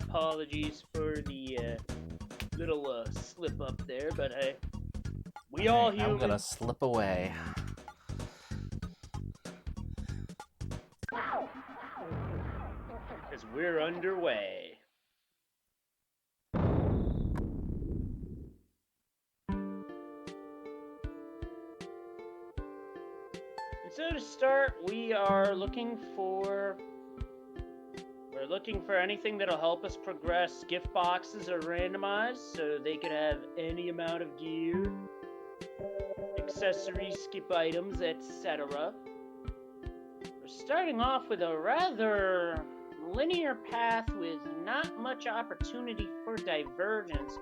apologies for the little slip up there, but we all human. I'm gonna slip away. Because we're underway. And so to start, we're looking for anything that'll help us progress. Gift boxes are randomized, so they could have any amount of gear, accessories, skip items, etc. We're starting off with a rather linear path with not much opportunity for divergence.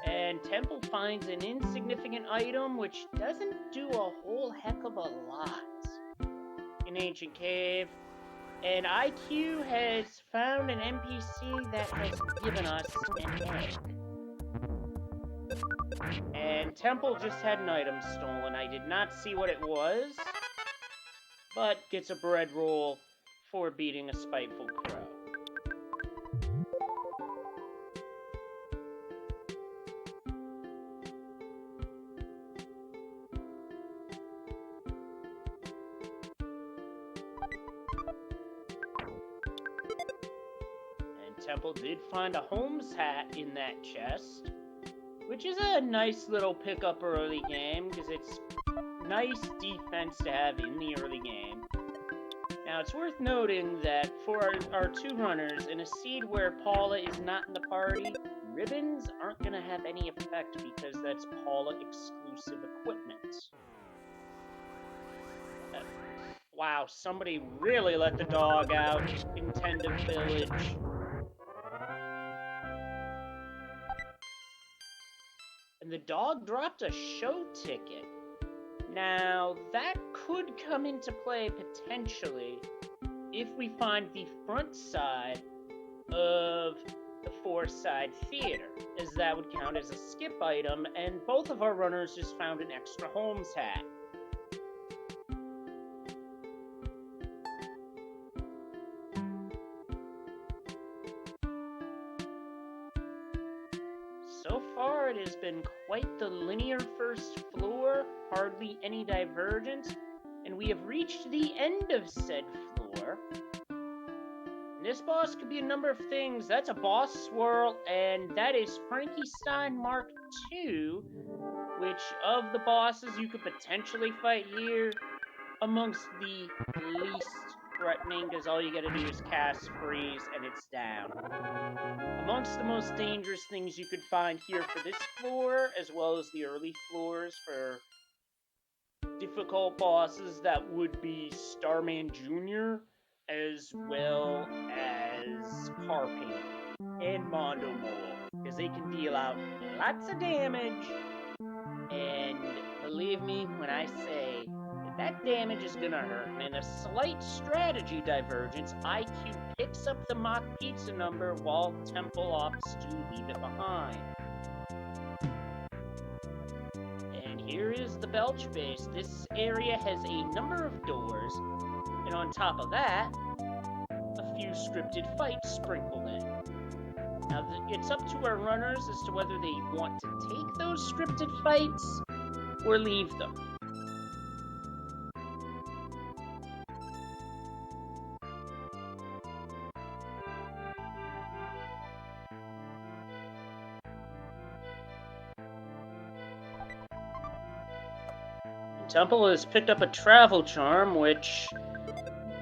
And Temple finds an insignificant item which doesn't do a whole heck of a lot. In Ancient Cave, and IQ has found an NPC that has given us an egg. And Temple just had an item stolen. I did not see what it was, but gets a bread roll for beating a spiteful crow. Temple did find a Holmes hat in that chest, which is a nice little pickup early game, because it's nice defense to have in the early game. Now, it's worth noting that for our two runners, in a seed where Paula is not in the party, ribbons aren't going to have any effect because that's Paula exclusive equipment. Wow, somebody really let the dog out in Tendon Village. And the dog dropped a show ticket. Now, that could come into play potentially if we find the front side of the four-side theater, as that would count as a skip item, and both of our runners just found an extra Holmes hat. So far, it has been quite the linear first floor, hardly any divergence, and we have reached the end of said floor. And this boss could be a number of things. That's a boss swirl, and that is Frankenstein Mark II, which of the bosses you could potentially fight here, amongst the least threatening, because all you gotta do is cast freeze and it's down. Amongst the most dangerous things you could find here for this floor, as well as the early floors for difficult bosses, that would be Starman Jr., as well as Carpaint and Mondo Mole, because they can deal out lots of damage, and believe me when I say that damage is gonna hurt. And in a slight strategy divergence, IQ picks up the mock pizza number while Temple opts to leave it behind. And here is the Belch base. This area has a number of doors, and on top of that, a few scripted fights sprinkled in. Now, it's up to our runners as to whether they want to take those scripted fights or leave them. Temple has picked up a travel charm, which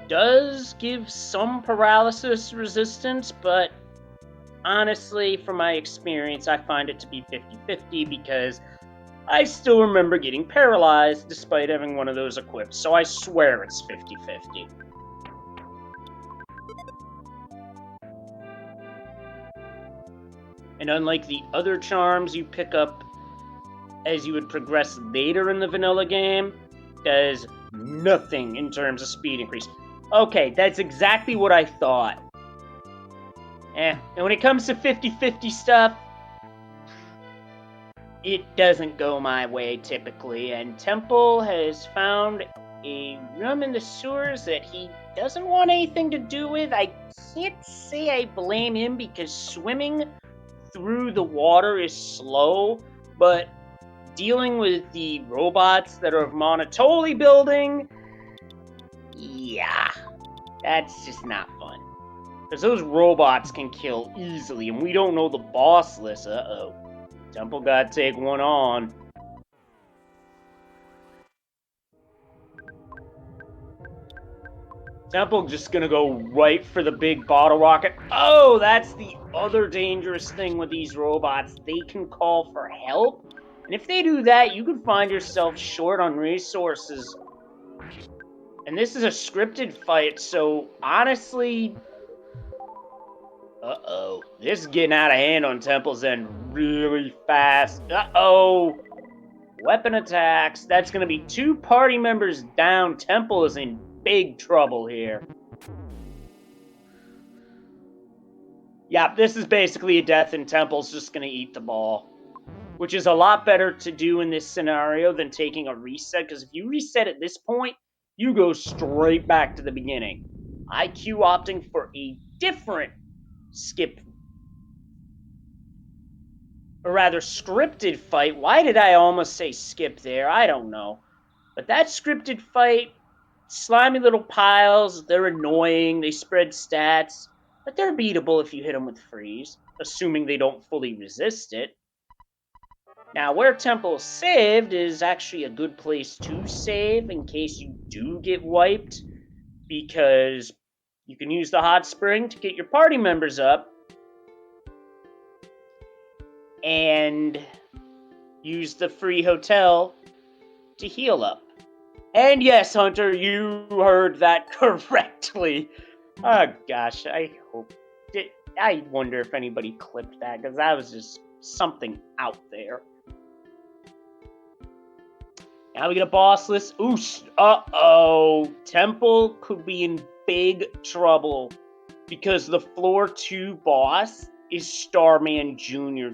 does give some paralysis resistance, but honestly, from my experience, I find it to be 50-50 because I still remember getting paralyzed despite having one of those equipped, so I swear it's 50-50. And unlike the other charms you pick up as you would progress later in the vanilla game, does nothing in terms of speed increase. Okay, that's exactly what I thought. And when it comes to 50-50 stuff, it doesn't go my way typically, and Temple has found a room in the sewers that he doesn't want anything to do with. I can't say I blame him because swimming through the water is slow, but dealing with the robots that are of Monotoli building, yeah, that's just not fun. Because those robots can kill easily, and we don't know the boss list. Uh-oh. Temple gotta take one on. Temple just gonna go right for the big bottle rocket. Oh, that's the other dangerous thing with these robots. They can call for help. And if they do that, you can find yourself short on resources. And this is a scripted fight, so honestly... Uh-oh. This is getting out of hand on Temple's end really fast. Uh-oh. Weapon attacks. That's gonna be 2 party members down. Temple is in big trouble here. Yeah, this is basically a death, and Temple's just going to eat the ball. Which is a lot better to do in this scenario than taking a reset, because if you reset at this point, you go straight back to the beginning. IQ opting for a different skip, or rather scripted fight. Why did I almost say skip there? I don't know. But that scripted fight, slimy little piles, they're annoying, they spread stats. But they're beatable if you hit them with freeze, assuming they don't fully resist it. Now, where Temple saved is actually a good place to save in case you do get wiped, because you can use the hot spring to get your party members up, and use the free hotel to heal up. And yes, Hunter, you heard that correctly. Oh gosh, I wonder if anybody clipped that, because that was just something out there. Now we get a boss list. Ooh, uh-oh. Temple could be in big trouble because the floor 2 boss is Starman Jr.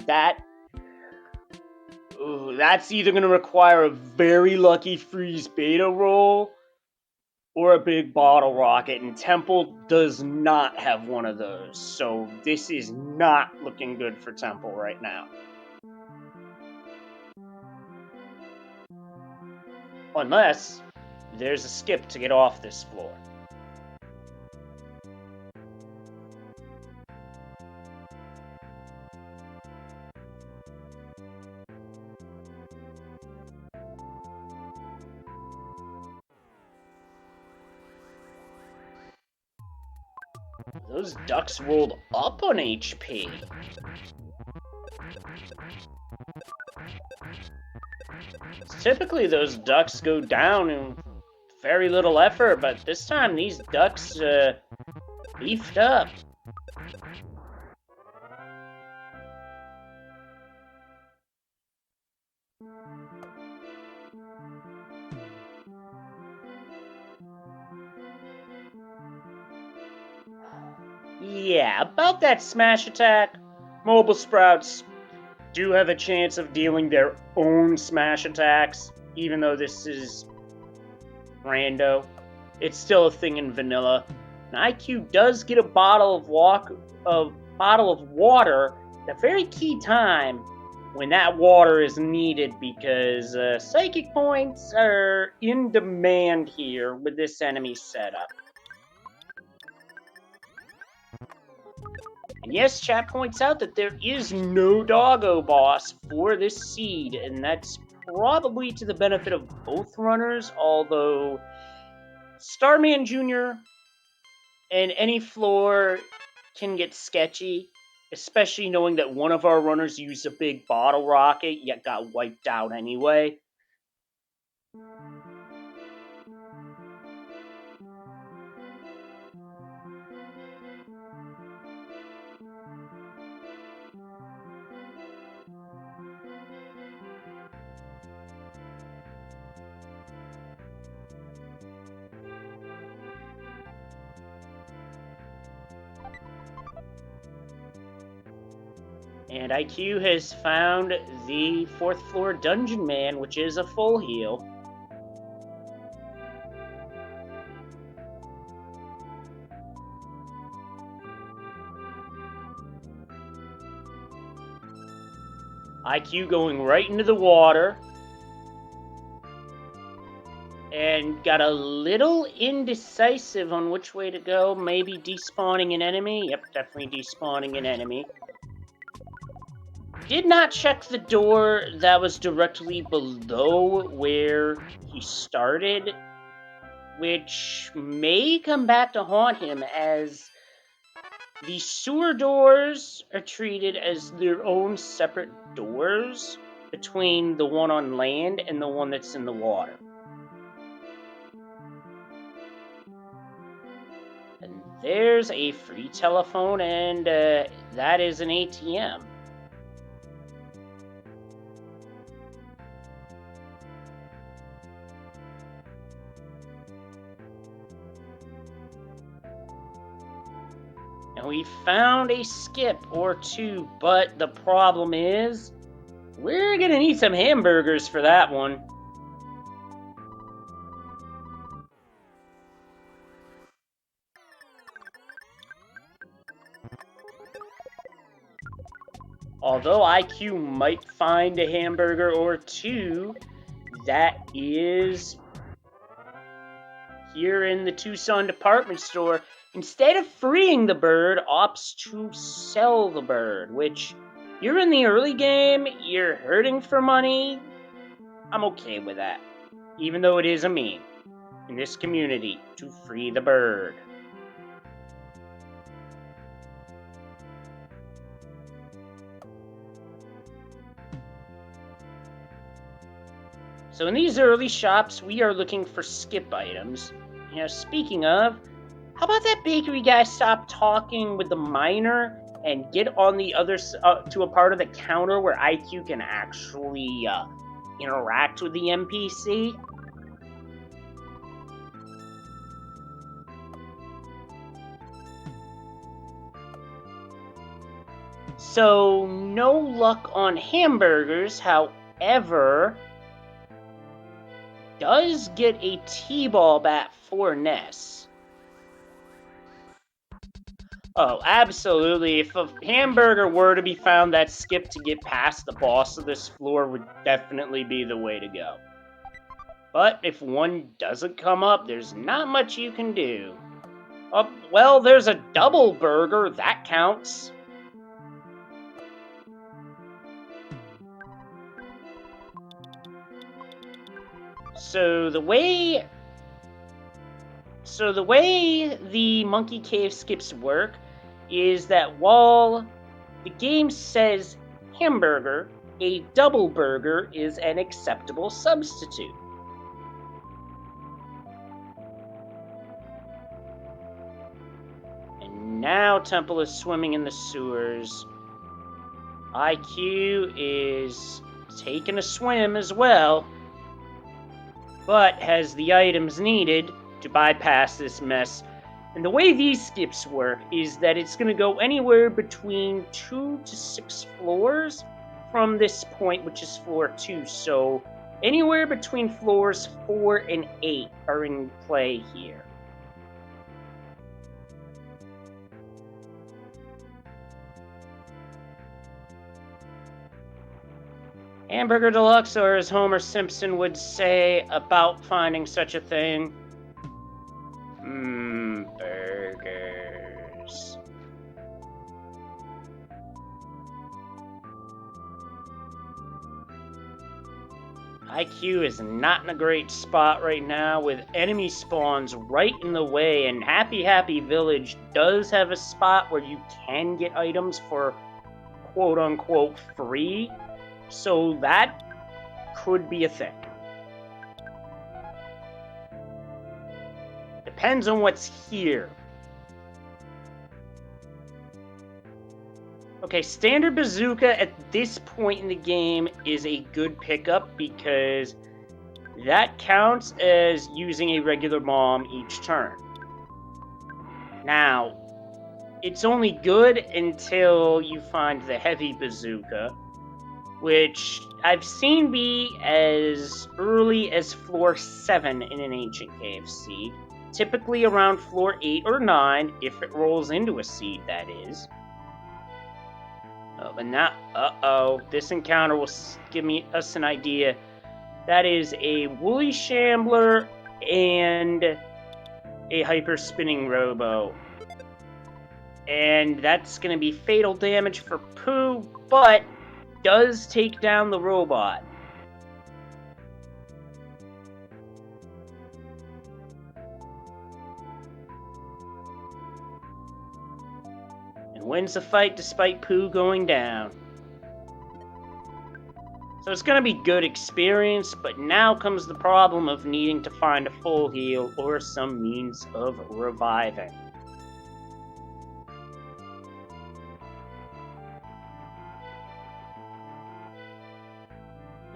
That's either going to require a very lucky freeze beta roll or a big bottle rocket, and Temple does not have one of those. So this is not looking good for Temple right now. Unless there's a skip to get off this floor. Those ducks rolled up on HP. Typically those ducks go down in very little effort, but this time these ducks beefed up. Yeah, about that smash attack, Mobile Sprouts do have a chance of dealing their own smash attacks, even though this is rando. It's still a thing in vanilla. And IQ does get a bottle of water at a very key time when that water is needed, because psychic points are in demand here with this enemy setup. And yes, chat points out that there is no doggo boss for this seed, and that's probably to the benefit of both runners, although Starman Jr. and any floor can get sketchy, especially knowing that one of our runners used a big bottle rocket, yet got wiped out anyway. And IQ has found the 4th floor Dungeon Man, which is a full heal. IQ going right into the water. And got a little indecisive on which way to go. Maybe despawning an enemy. Yep, definitely despawning an enemy. Did not check the door that was directly below where he started, which may come back to haunt him, as the sewer doors are treated as their own separate doors between the one on land and the one that's in the water. And there's a free telephone, and that is an ATM. And we found a skip or two, but the problem is, we're gonna need some hamburgers for that one. Although IQ might find a hamburger or two, that is here in the Tucson department store. Instead of freeing the bird, opts to sell the bird, which, you're in the early game, you're hurting for money. I'm okay with that, even though it is a meme in this community to free the bird. So in these early shops, we are looking for skip items. Speaking of, how about that bakery guy stop talking with the miner and get on the other to a part of the counter where IQ can actually interact with the NPC? So no luck on hamburgers, however, does get a T-ball bat for Ness. Oh, absolutely. If a hamburger were to be found, that skip to get past the boss of this floor would definitely be the way to go. But if one doesn't come up, there's not much you can do. Oh, well, there's a double burger. That counts. So the way the Monkey Cave skips work is that while the game says hamburger, a double burger is an acceptable substitute. And now Temple is swimming in the sewers. IQ is taking a swim as well, but has the items needed to bypass this mess. And the way these skips work is that it's going to go anywhere between 2 to 6 floors from this point, which is floor 2. So anywhere between floors 4 and 8 are in play here. Hamburger Deluxe, or as Homer Simpson would say about finding such a thing, burgers. IQ is not in a great spot right now with enemy spawns right in the way, and Happy Village does have a spot where you can get items for quote-unquote free, so that could be a thing. Depends on what's here. Okay, standard bazooka at this point in the game is a good pickup because that counts as using a regular bomb each turn. Now, it's only good until you find the heavy bazooka, which I've seen be as early as floor 7 in an Ancient Cave seed, typically around floor 8 or 9, if it rolls into a seed, that is. Oh, but now, this encounter will give us an idea. That is a Woolly Shambler and a Hyper Spinning Robo. And that's going to be fatal damage for Pooh, but does take down the robot. And wins the fight despite Pooh going down. So it's going to be good experience, but now comes the problem of needing to find a full heal or some means of reviving.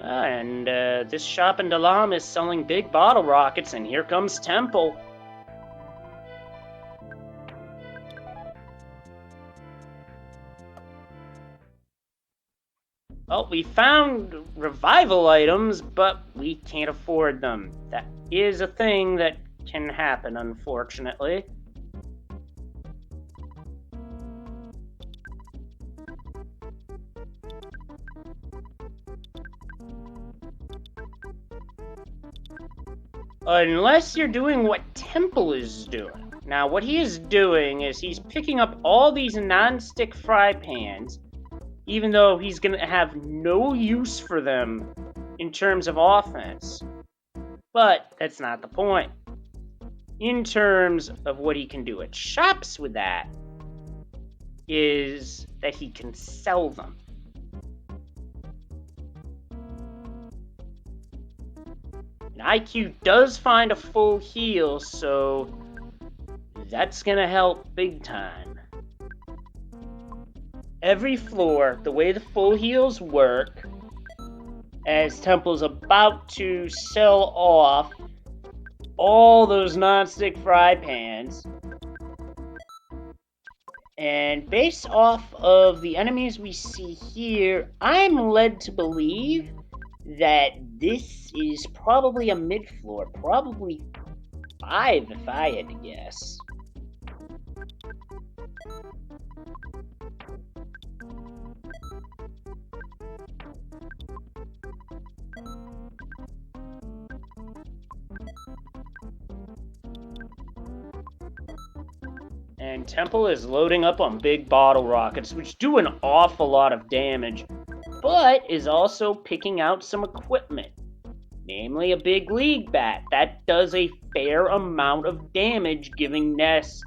And this shop in Dalam is selling big bottle rockets, and here comes Temple. Well, we found revival items, but we can't afford them. That is a thing that can happen, unfortunately. Unless you're doing what Temple is doing. Now, what he is doing is he's picking up all these non-stick fry pans, even though he's going to have no use for them in terms of offense. But that's not the point. In terms of what he can do at shops with that, is that he can sell them. And IQ does find a full heal, so that's going to help big time. Every floor, the way the full heals work, as Temple's about to sell off all those non-stick fry pans, and based off of the enemies we see here, I'm led to believe that this is probably a mid-floor, probably 5 if I had to guess. And Temple is loading up on big bottle rockets, which do an awful lot of damage, but is also picking out some equipment, namely a big league bat. That does a fair amount of damage, giving Ness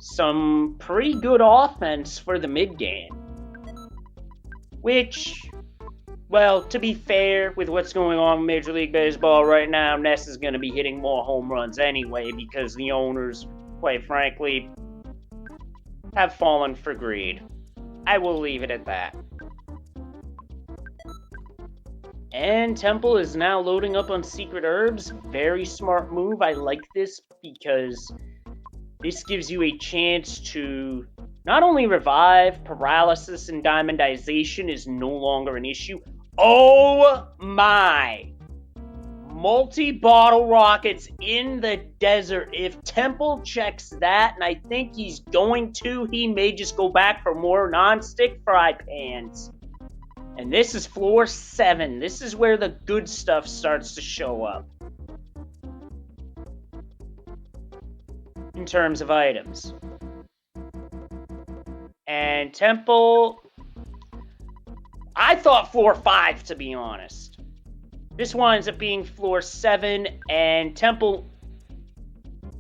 some pretty good offense for the mid-game. Which, well, to be fair, with what's going on in Major League Baseball right now, Ness is going to be hitting more home runs anyway because the owners, quite frankly, have fallen for greed. I will leave it at that. And Temple is now loading up on secret herbs. Very smart move. I like this because this gives you a chance to not only revive, paralysis and diamondization is no longer an issue. Oh my! Multi-bottle rockets in the desert. If Temple checks that, and I think he's going to, he may just go back for more non-stick fry pans. And this is floor 7. This is where the good stuff starts to show up in terms of items. And Temple, I thought floor 5, to be honest. This winds up being floor 7, and Temple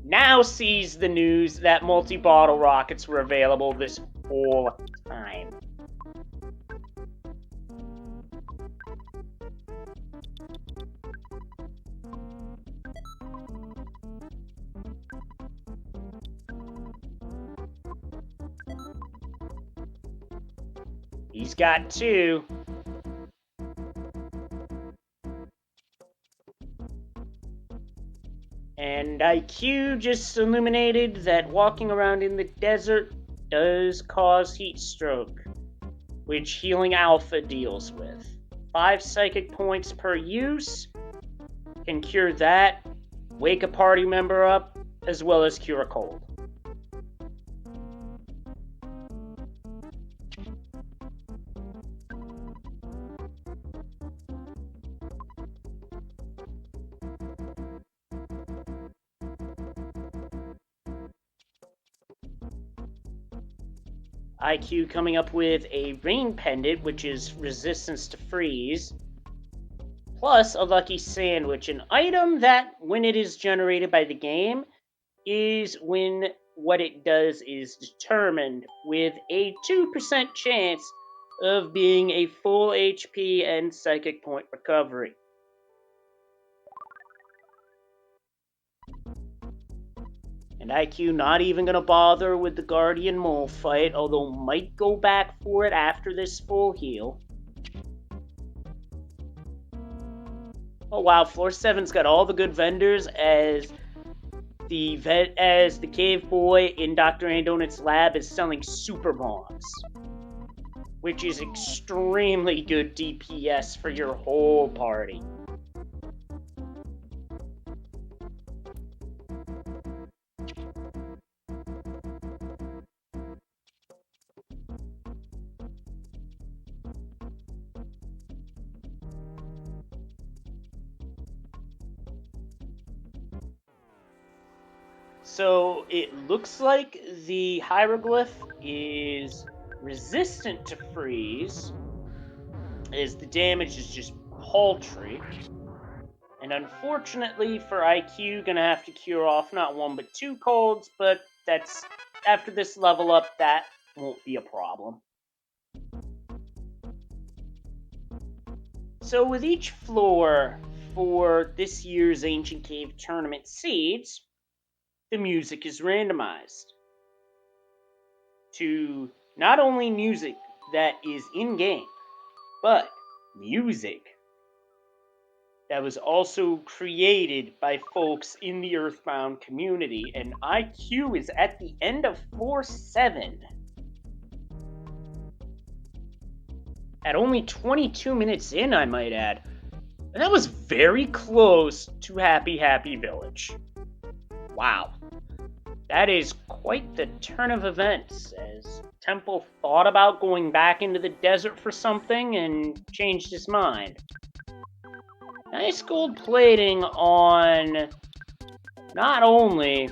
now sees the news that multi-bottle rockets were available this whole time. He's got 2. And IQ just illuminated that walking around in the desert does cause heat stroke, which Healing Alpha deals with. 5 psychic points per use can cure that, wake a party member up, as well as cure a cold. IQ coming up with a Rain Pendant, which is resistance to freeze, plus a Lucky Sandwich, an item that, when it is generated by the game, is when what it does is determined with a 2% chance of being a full HP and psychic point recovery. And IQ not even going to bother with the Guardian Mole fight, although might go back for it after this full heal. Oh wow, floor 7's got all the good vendors as the cave boy in Dr. Andonut's lab is selling super bombs, which is extremely good DPS for your whole party. So it looks like the hieroglyph is resistant to freeze, as the damage is just paltry. And unfortunately for IQ, gonna have to cure off not one but two colds, but that's after this level up, that won't be a problem. So with each floor for this year's Ancient Cave Tournament seeds, the music is randomized to not only music that is in game, but music that was also created by folks in the Earthbound community. And IQ is at the end of floor 7 at only 22 minutes in, I might add. And that was very close to Happy Happy Village. Wow. That is quite the turn of events, as Temple thought about going back into the desert for something and changed his mind. Nice gold plating on not only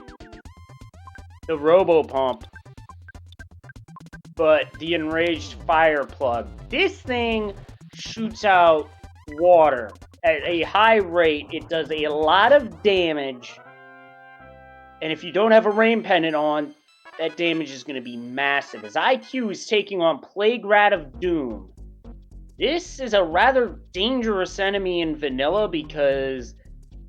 the Robo Pump, but the Enraged Fire Plug. This thing shoots out water at a high rate. It does a lot of damage. And if you don't have a Rain Pendant on, that damage is going to be massive. As IQ is taking on Plague Rat of Doom. This is a rather dangerous enemy in vanilla because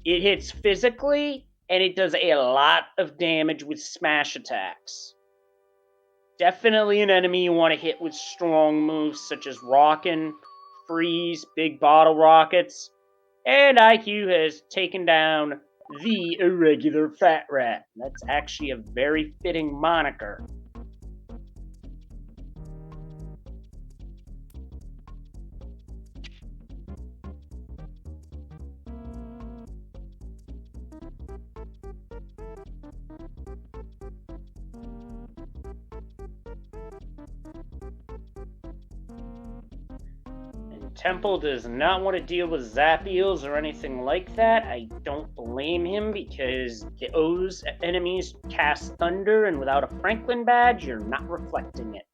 it hits physically and it does a lot of damage with smash attacks. Definitely an enemy you want to hit with strong moves such as Rockin', Freeze, Big Bottle Rockets, and IQ has taken down the Irregular Fat Rat. That's actually a very fitting moniker. Temple does not want to deal with Zappiels or anything like that. I don't blame him because those enemies cast thunder, and without a Franklin badge, you're not reflecting it.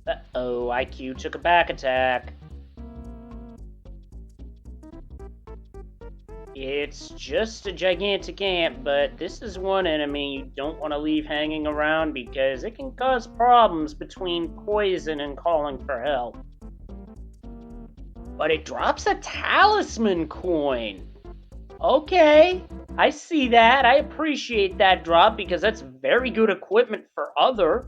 Uh-oh, IQ took a back attack. It's just a gigantic ant, but this is one enemy you don't want to leave hanging around because it can cause problems between poison and calling for help. But it drops a talisman coin. Okay, I see that. I appreciate that drop because that's very good equipment for other.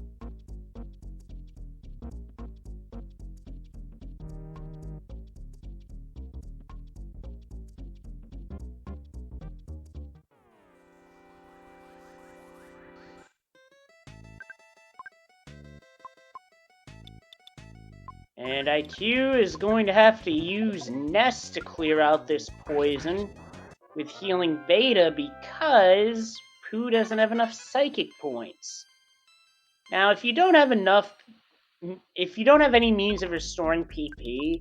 And IQ is going to have to use Nest to clear out this poison with healing Beta because Pooh doesn't have enough psychic points. Now, if you don't have any means of restoring PP,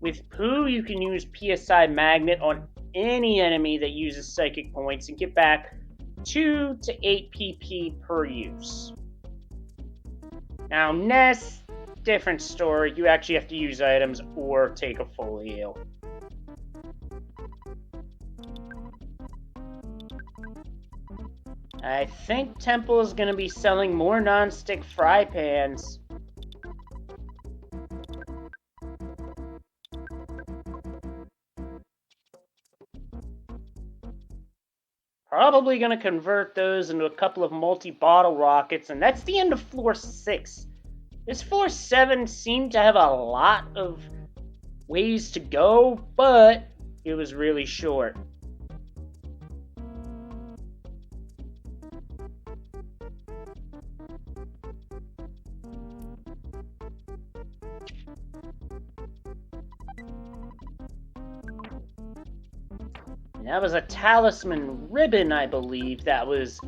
With Pooh, you can use PSI Magnet on any enemy that uses Psychic Points and get back 2 to 8 PP per use. Now, Ness, different story. You actually have to use items or take a full heal. I think Temple is going to be selling more non-stick fry pans. Probably going to convert those into a couple of multi-bottle rockets, and that's the end of floor 6. This floor 7 seemed to have a lot of ways to go, but it was really short. And that was a talisman ribbon, I believe, that was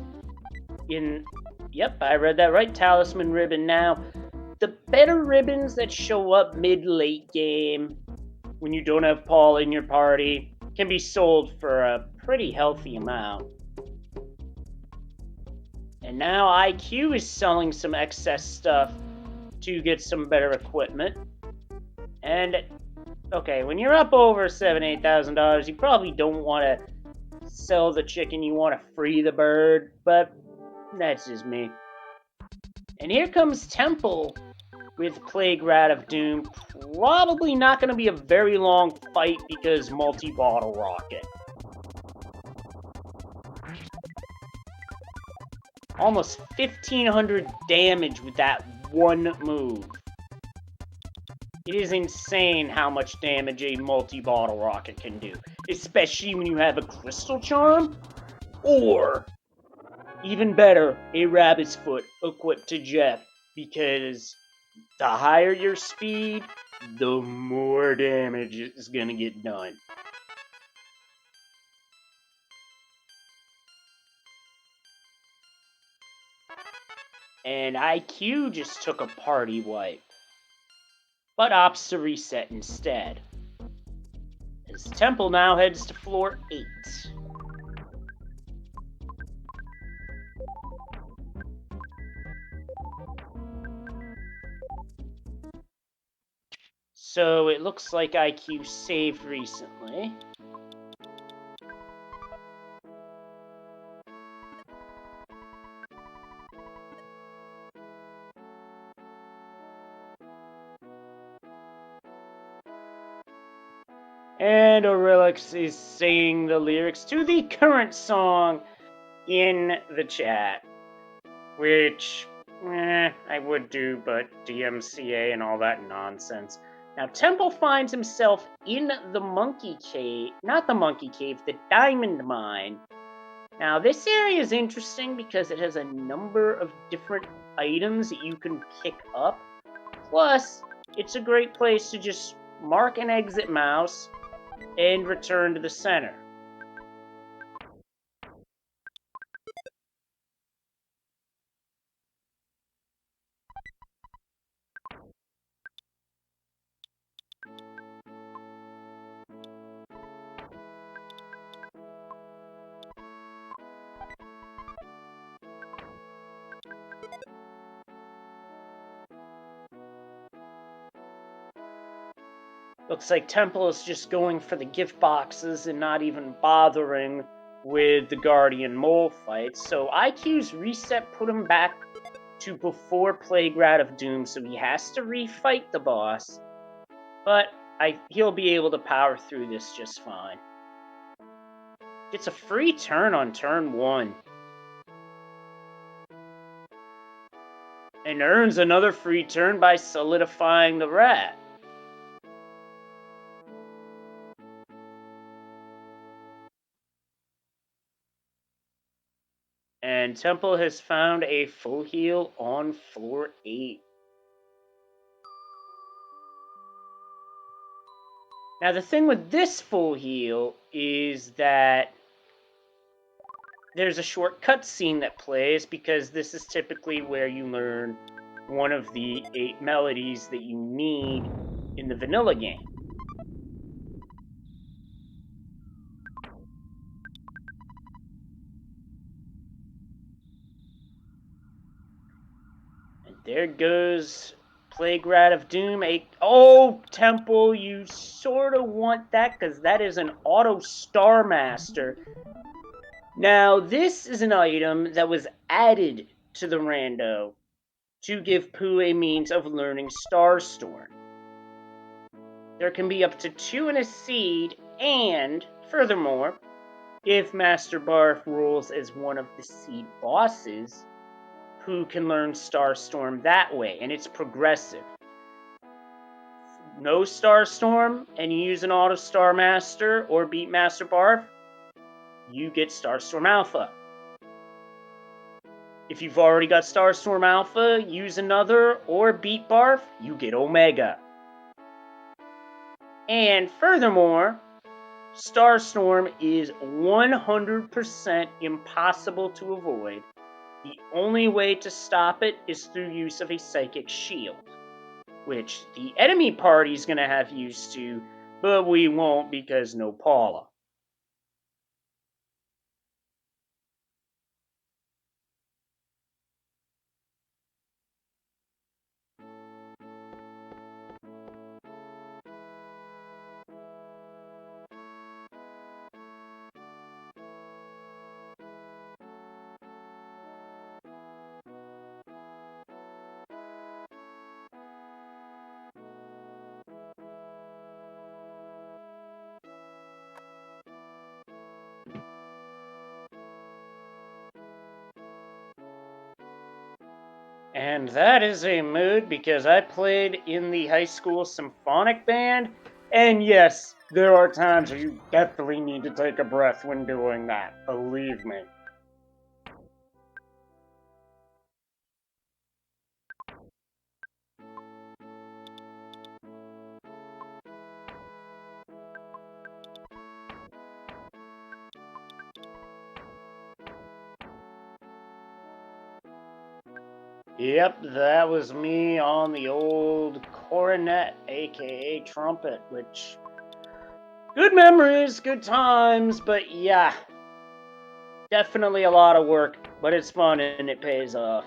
in... Yep, I read that right, talisman ribbon. Now, the better ribbons that show up mid-late game, when you don't have Paul in your party, can be sold for a pretty healthy amount. And now IQ is selling some excess stuff to get some better equipment. And, okay, when you're up over $7,000, $8,000, you probably don't want to sell the chicken, you want to free the bird, but that's just me. And here comes Temple with Plague Rat of Doom. Probably not going to be a very long fight because multi-bottle rocket. Almost 1,500 damage with that one move. It is insane how much damage a multi-bottle rocket can do. Especially when you have a Crystal Charm, or, even better, a Rabbit's Foot equipped to Jeff, because the higher your speed, the more damage is going to get done. And IQ just took a party wipe, but opts to reset instead. As Temple now heads to floor 8. So it looks like IQ saved recently. And Aurelix is saying the lyrics to the current song in the chat. Which, I would do, but DMCA and all that nonsense. Now, Temple finds himself in the Monkey Cave, not the Monkey Cave, the Diamond Mine. Now, this area is interesting because it has a number of different items that you can pick up. Plus, it's a great place to just mark an exit mouse and return to the center. Looks like Temple is just going for the gift boxes and not even bothering with the Guardian Mole fight. So IQ's reset put him back to before Plague Rat of Doom, so he has to refight the boss. But he'll be able to power through this just fine. Gets a free turn on turn 1. And earns another free turn by solidifying the rat. And Temple has found a full heal on floor 8. Now the thing with this full heal is that there's a short cutscene that plays because this is typically where you learn one of the 8 melodies that you need in the vanilla game. There goes Plague Rat of Doom. Oh, Temple, you sort of want that because that is an Auto Star Master. Now, this is an item that was added to the rando to give Pooh a means of learning Starstorm. There can be up to 2 in a seed, and furthermore, if Master Barf rules as one of the seed bosses, Pooh can learn Starstorm that way, and it's progressive. No Starstorm, and you use an Auto Star Master or beat Master Barf, you get Starstorm Alpha. If you've already got Starstorm Alpha, use another, or beat Barf, you get Omega. And furthermore, Starstorm is 100% impossible to avoid. The only way to stop it is through use of a Psychic Shield, which the enemy party's going to have used to, but we won't because no Paula. And that is a mood because I played in the high school symphonic band, and yes, there are times where you definitely need to take a breath when doing that, believe me. Yep, that was me on the old cornet, aka trumpet, which... good memories, good times, but yeah. Definitely a lot of work, but it's fun and it pays off.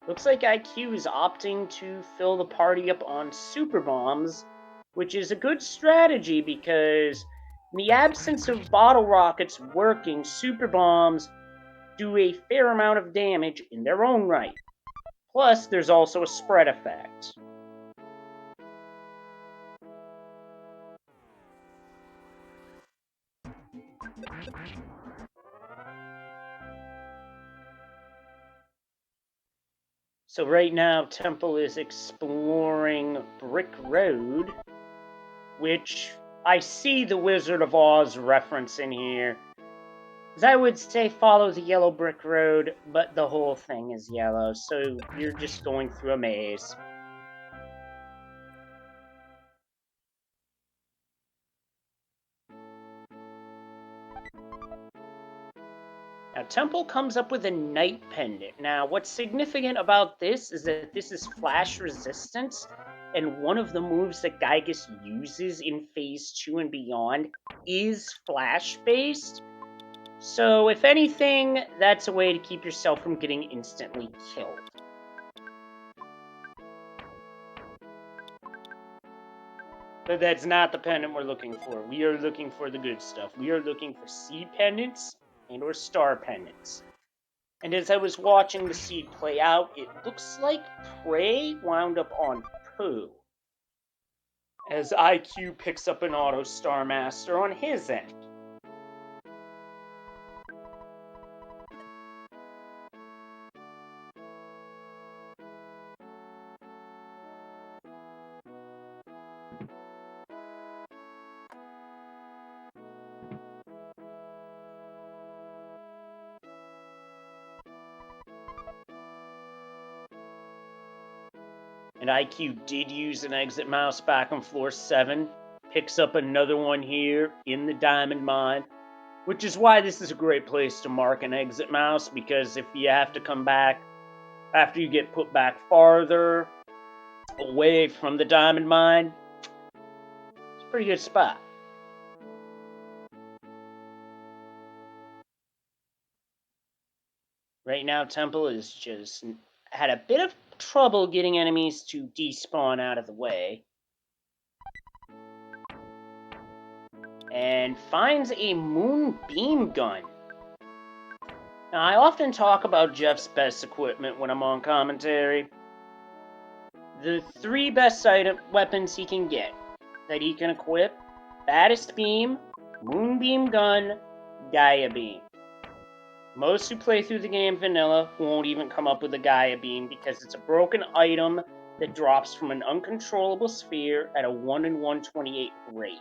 Looks like IQ is opting to fill the party up on super bombs, which is a good strategy because in the absence of bottle rockets working, super bombs do a fair amount of damage in their own right. Plus, there's also a spread effect. So right now, Temple is exploring Brick Road, which I see the Wizard of Oz reference in here. As I would say follow the yellow brick road, but the whole thing is yellow, so you're just going through a maze. Now, Temple comes up with a Night Pendant. Now, what's significant about this is that this is flash resistance, and one of the moves that Gygus uses in Phase 2 and beyond is flash-based. So, if anything, that's a way to keep yourself from getting instantly killed. But that's not the pendant we're looking for. We are looking for the good stuff. We are looking for seed pendants and or star pendants. And as I was watching the seed play out, it looks like Prey wound up on Pooh, as IQ picks up an Auto Star Master on his end. And IQ did use an exit mouse back on floor 7, picks up another one here in the diamond mine, which is why this is a great place to mark an exit mouse, because if you have to come back after you get put back farther away from the diamond mine, it's a pretty good spot. Right now, Temple is just had a bit of trouble getting enemies to despawn out of the way. And finds a Moonbeam gun. Now, I often talk about Jeff's best equipment when I'm on commentary. The 3 best weapons he can get that he can equip: Baddest Beam, Moonbeam Gun, Gaia Beam. Most who play through the game vanilla won't even come up with a Gaia Beam because it's a broken item that drops from an uncontrollable sphere at a 1 in 128 rate.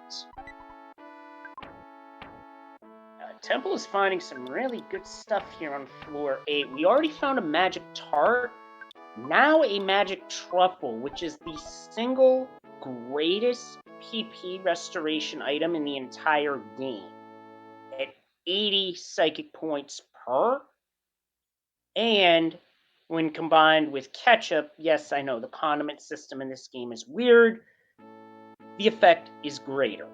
Temple is finding some really good stuff here on floor 8. We already found a magic tart, now a magic truffle, which is the single greatest PP restoration item in the entire game, at 80 psychic points per. And when combined with ketchup, yes, I know the condiment system in this game is weird, the effect is greater.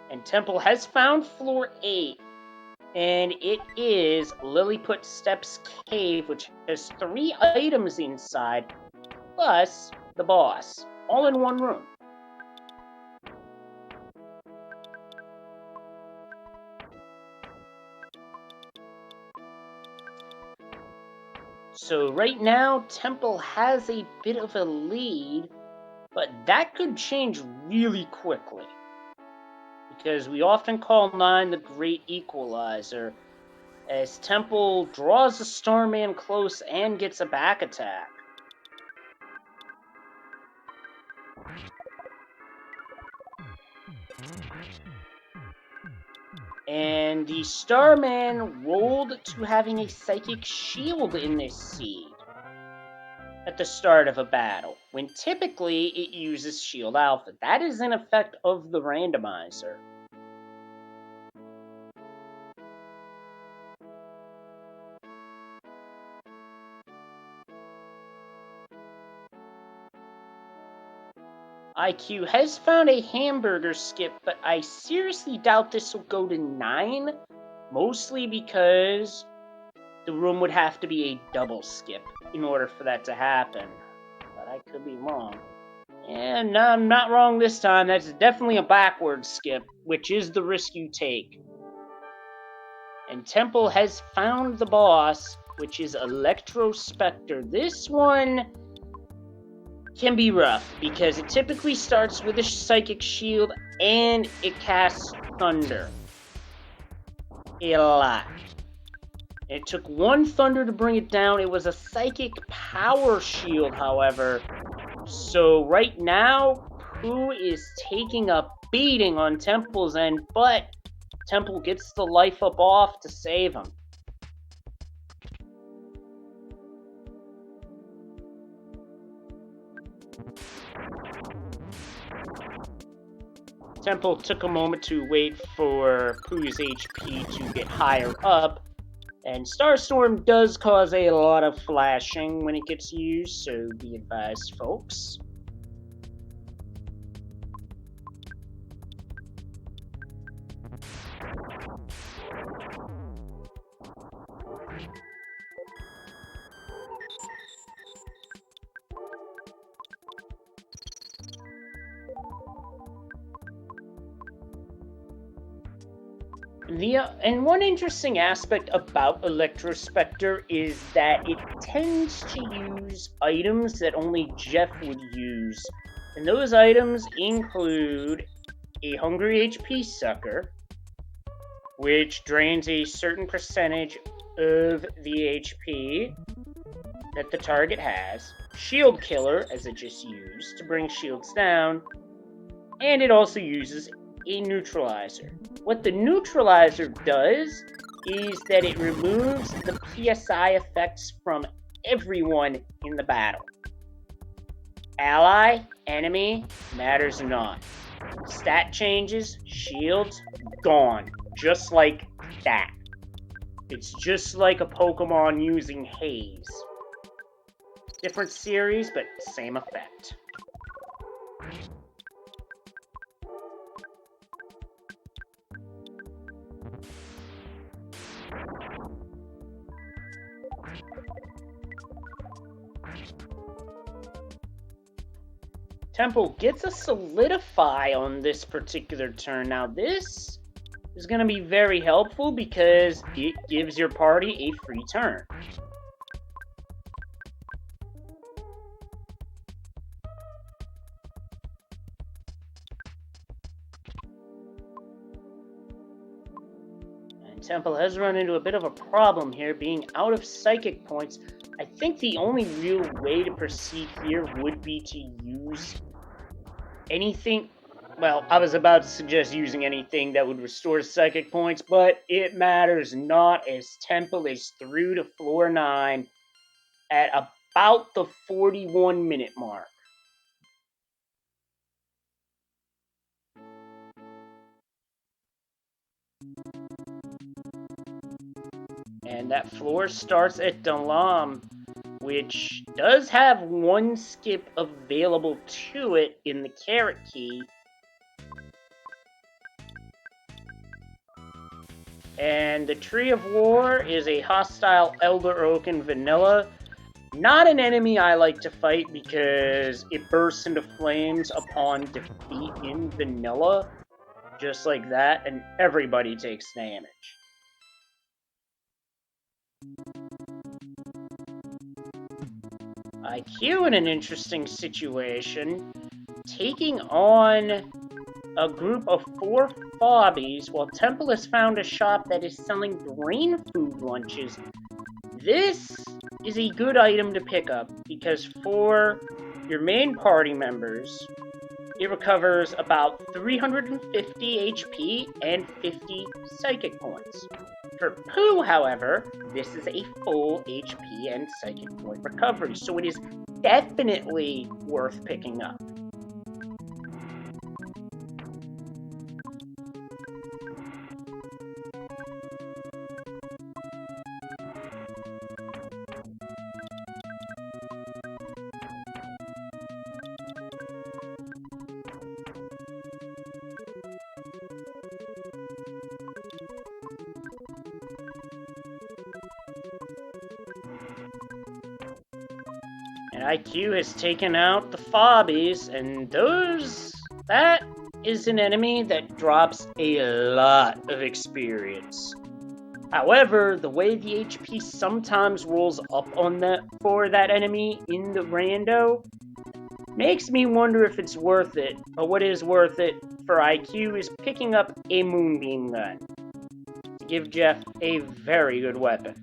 And Temple has found floor 8, and it is Lilliput Steps Cave, which has 3 items inside, plus the boss, all in one room. So right now, Temple has a bit of a lead, but that could change really quickly, because we often call 9 the Great Equalizer, as Temple draws the Starman close and gets a back attack. And the Starman rolled to having a Psychic Shield in this seed at the start of a battle, when typically it uses Shield Alpha. That is an effect of the randomizer. IQ has found a hamburger skip, but I seriously doubt this will go to 9, mostly because the room would have to be a double skip in order for that to happen. But I could be wrong. And no, I'm not wrong this time. That's definitely a backward skip, which is the risk you take. And Temple has found the boss, which is Electro Spectre. This one can be rough, because it typically starts with a Psychic Shield and it casts Thunder. A lot. It took 1 Thunder to bring it down. It was a Psychic Power Shield, however. So right now, Pooh is taking a beating on Temple's end, but Temple gets the life up off to save him. Temple took a moment to wait for Pooh's HP to get higher up, and Starstorm does cause a lot of flashing when it gets used, so be advised, folks. And one interesting aspect about Electro Spectre is that it tends to use items that only Jeff would use. And those items include a Hungry HP Sucker, which drains a certain percentage of the HP that the target has, Shield Killer, as it just used, to bring shields down, and it also uses a neutralizer. What the neutralizer does is that it removes the PSI effects from everyone in the battle. Ally, enemy, matters not. Stat changes, shields, gone. Just like that. It's just like a Pokemon using Haze. Different series, but same effect. Temple gets a Solidify on this particular turn. Now this is going to be very helpful because it gives your party a free turn. And Temple has run into a bit of a problem here, being out of psychic points. I think the only real way to proceed here would be to use anything. Well, I was about to suggest using anything that would restore psychic points, but it matters not, as Temple is through to floor 9 at about the 41-minute mark. And that floor starts at Dalam, which does have one skip available to it in the Carrot Key. And the Tree of War is a hostile Elder Oak in vanilla. Not an enemy I like to fight because it bursts into flames upon defeat in vanilla. Just like that, and everybody takes damage. IQ in an interesting situation, taking on a group of 4 Fobbies while Temple has found a shop that is selling brain food lunches. This is a good item to pick up because for your main party members, it recovers about 350 HP and 50 psychic points. For Pooh, however, this is a full HP and psychic point recovery, so it is definitely worth picking up. And IQ has taken out the Fobbies, and that is an enemy that drops a lot of experience. However, the way the HP sometimes rolls up on for that enemy in the rando makes me wonder if it's worth it. But what is worth it for IQ is picking up a Moonbeam gun to give Jeff a very good weapon.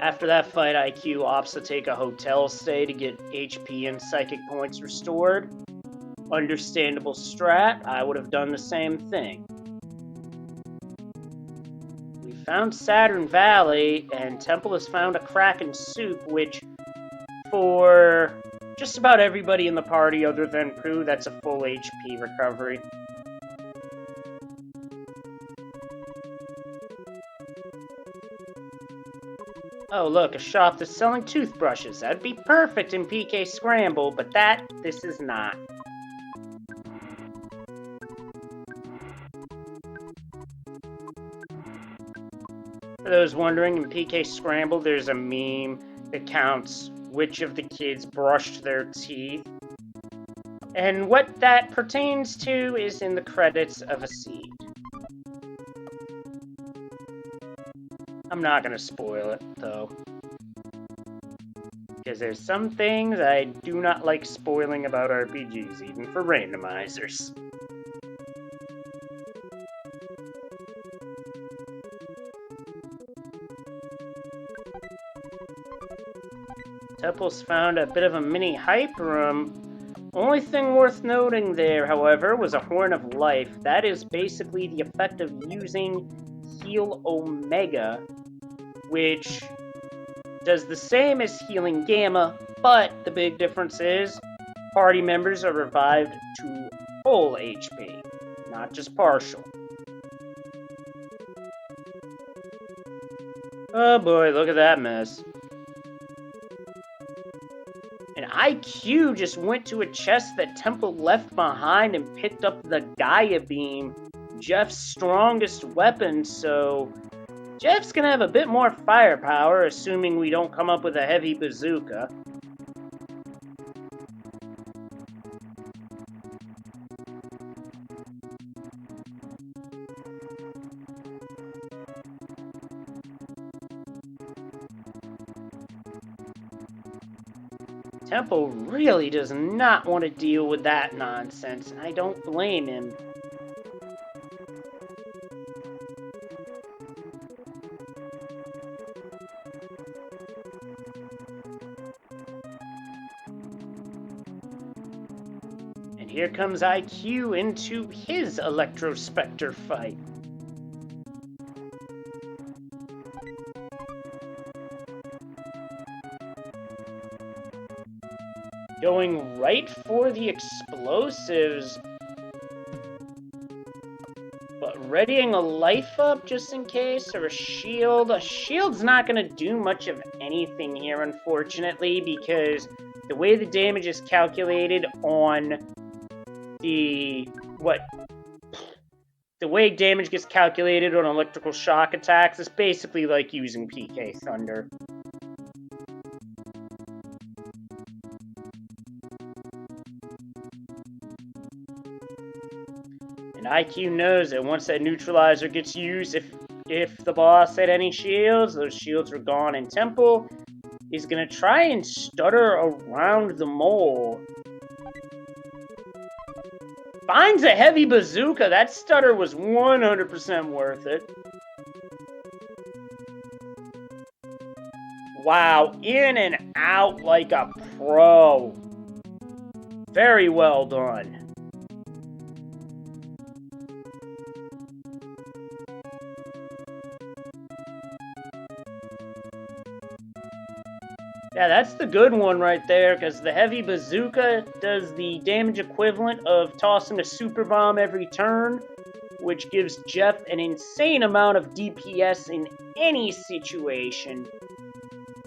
After that fight, IQ opts to take a hotel stay to get HP and psychic points restored. Understandable strat, I would have done the same thing. We found Saturn Valley, and Temple has found a Kraken Soup, which for just about everybody in the party other than Pooh, that's a full HP recovery. Oh, look, a shop that's selling toothbrushes. That'd be perfect in PK Scramble, but this is not. For those wondering, in PK Scramble, there's a meme that counts which of the kids brushed their teeth. And what that pertains to is in the credits of a seed. I'm not going to spoil it, though. Because there's some things I do not like spoiling about RPGs, even for randomizers. Temple's found a bit of a mini hype room. Only thing worth noting there, however, was a Horn of Life. That is basically the effect of using Heal Omega, which does the same as Healing Gamma, but the big difference is party members are revived to full HP, not just partial. Oh boy, look at that mess. And IQ just went to a chest that Temple left behind and picked up the Gaia Beam Jeff's strongest weapon, so Jeff's gonna have a bit more firepower, assuming we don't come up with a heavy bazooka. Temple really does not want to deal with that nonsense. I don't blame him. And here comes IQ into his Electrospectre fight. Going right for the explosives, but readying a life up just in case, or a shield. A shield's not going to do much of anything here, unfortunately, because the way the damage is calculated on the way damage gets calculated on electrical shock attacks is basically like using PK Thunder. And IQ knows that once that neutralizer gets used, if the boss had any shields, those shields are gone, and Temple is going to try and stutter around the mole. Finds a heavy bazooka. That stutter was 100% worth it. Wow, in and out like a pro. Very well done. Yeah, that's the good one right there, because the heavy bazooka does the damage equivalent of tossing a super bomb every turn, which gives Jeff an insane amount of DPS in any situation.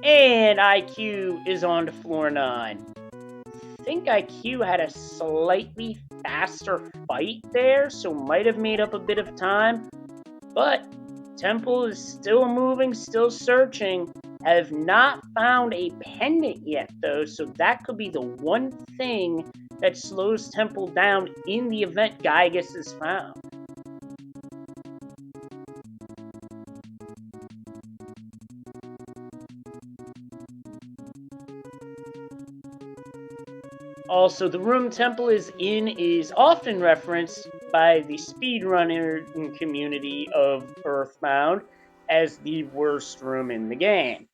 And IQ is on to floor 9. I think IQ had a slightly faster fight there, so might have made up a bit of time. But Temple is still moving, still searching. Have not found a pendant yet, though, so that could be the one thing that slows Temple down in the event Gygus is found. Also, the room Temple is in is often referenced by the speedrunner community of Earthbound as the worst room in the game.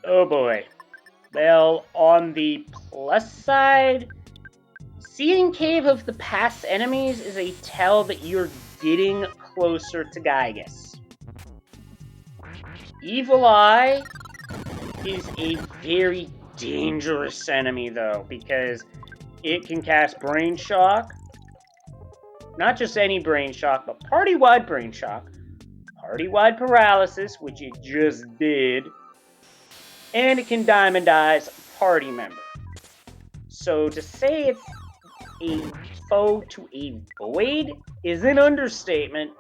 Oh boy. Well, on the plus side, seeing Cave of the Past enemies is a tell that you're getting closer to Gygus. Evil Eye is a very dangerous enemy, though, because it can cast Brain Shock. Not just any Brain Shock, but Party-Wide Brain Shock, Party-Wide Paralysis, which it just did, and it can Diamond Eyes a party member. So to say it's a foe to avoid is an understatement,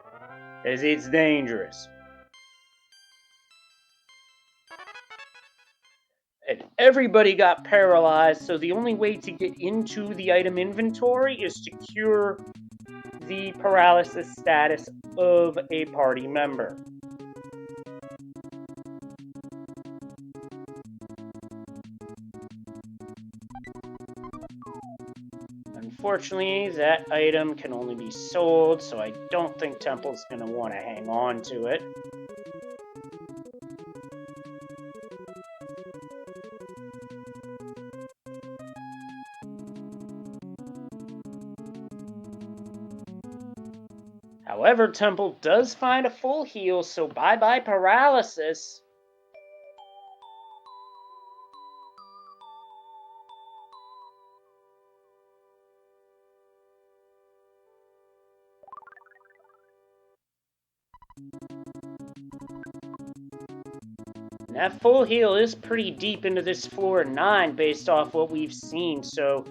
as it's dangerous. And everybody got paralyzed, so the only way to get into the item inventory is to cure the paralysis status of a party member. Unfortunately, that item can only be sold, so I don't think Temple's going to want to hang on to it. However, Temple does find a full heal, so bye-bye paralysis. And that full heal is pretty deep into this floor 9 based off what we've seen, so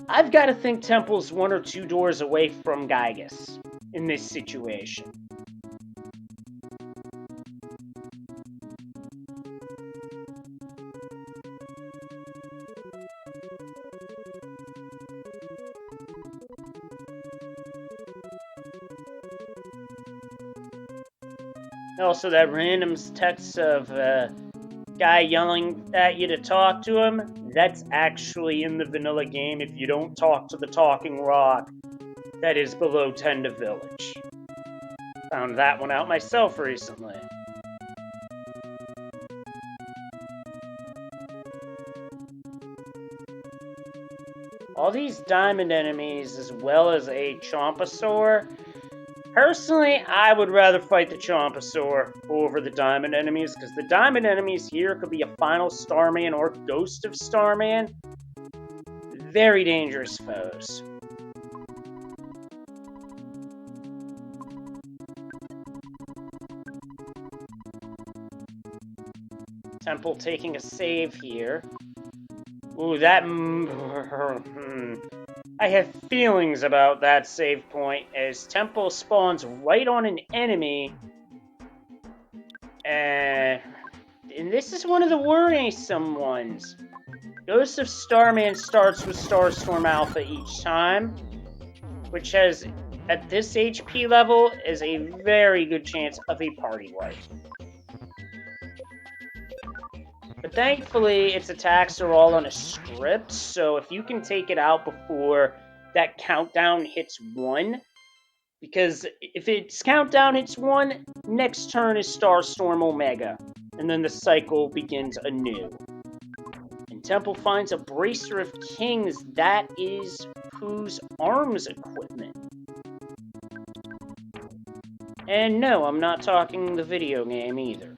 I've got to think Temple's one or two doors away from Gygus in this situation. Also, that random text of guy yelling at you to talk to him, that's actually in the vanilla game if you don't talk to the talking rock that is below Tenda Village. Found that one out myself recently. All these diamond enemies as well as a Chompasaur. Personally, I would rather fight the Chompasaur over the diamond enemies, because the diamond enemies here could be a final Starman or Ghost of Starman. Very dangerous foes. Temple taking a save here. Ooh, that... I have feelings about that save point, as Temple spawns right on an enemy. And this is one of the worrisome ones. Ghost of Starman starts with Starstorm Alpha each time, which has, at this HP level, is a very good chance of a party wipe. But thankfully, its attacks are all on a script, so if you can take it out before that countdown hits 1, because if its countdown hits 1, next turn is Starstorm Omega, and then the cycle begins anew. And Temple finds a Bracer of Kings. That is Pooh's arms equipment. And no, I'm not talking the video game either.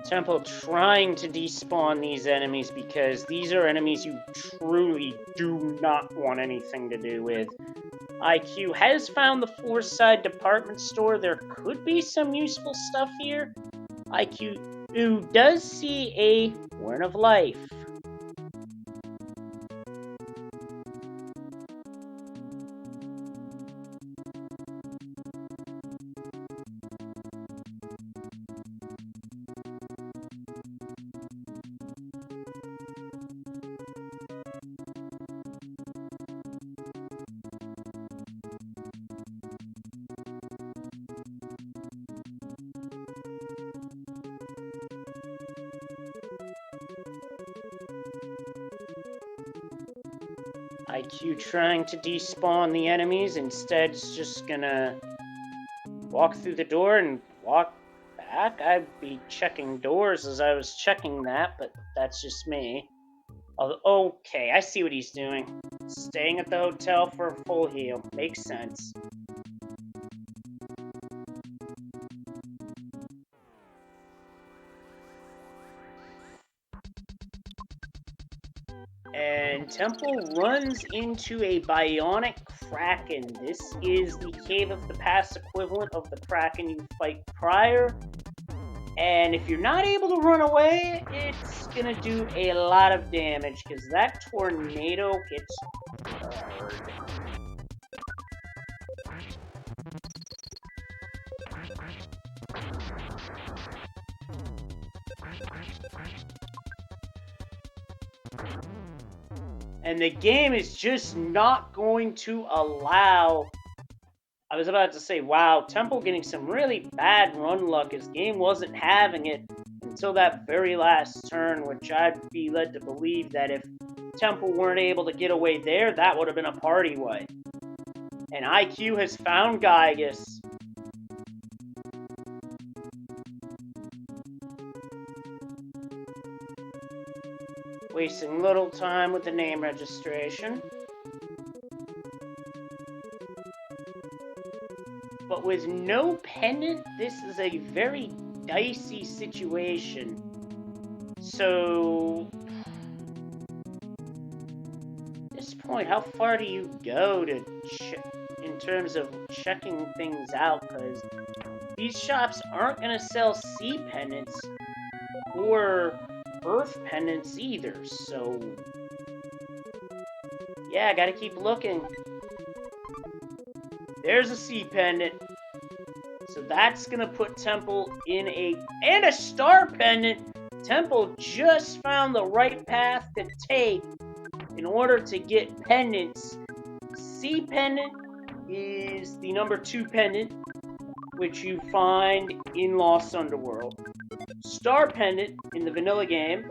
Temple trying to despawn these enemies, because these are enemies you truly do not want anything to do with. IQ has found the Forsyth department store. There could be some useful stuff here. IQ does see a Horn of Life. IQ trying to despawn the enemies, instead it's just gonna walk through the door and walk back. I'd be checking doors as I was checking that, but that's just me. Okay, I see what he's doing. Staying at the hotel for a full heal. Makes sense. And Temple runs into a Bionic Kraken. This is the Cave of the Past equivalent of the Kraken you fight prior. And if you're not able to run away, it's gonna do a lot of damage, because that tornado gets hard. And the game is just not going to allow... I was about to say, wow, Temple getting some really bad run luck. His game wasn't having it until that very last turn, which I'd be led to believe that if Temple weren't able to get away there, that would have been a party wipe. And IQ has found Gygus. Wasting little time with the name registration. But with no pendant, this is a very dicey situation. So, at this point, how far do you go to in terms of checking things out? Because these shops aren't going to sell sea pendants or earth pendants either. So, yeah, I gotta keep looking. There's a sea pendant. So that's gonna put Temple in and a star pendant. Temple just found the right path to take in order to get pendants. Sea pendant is the number 2 pendant, which you find in Lost Underworld. Star pendant in the vanilla game,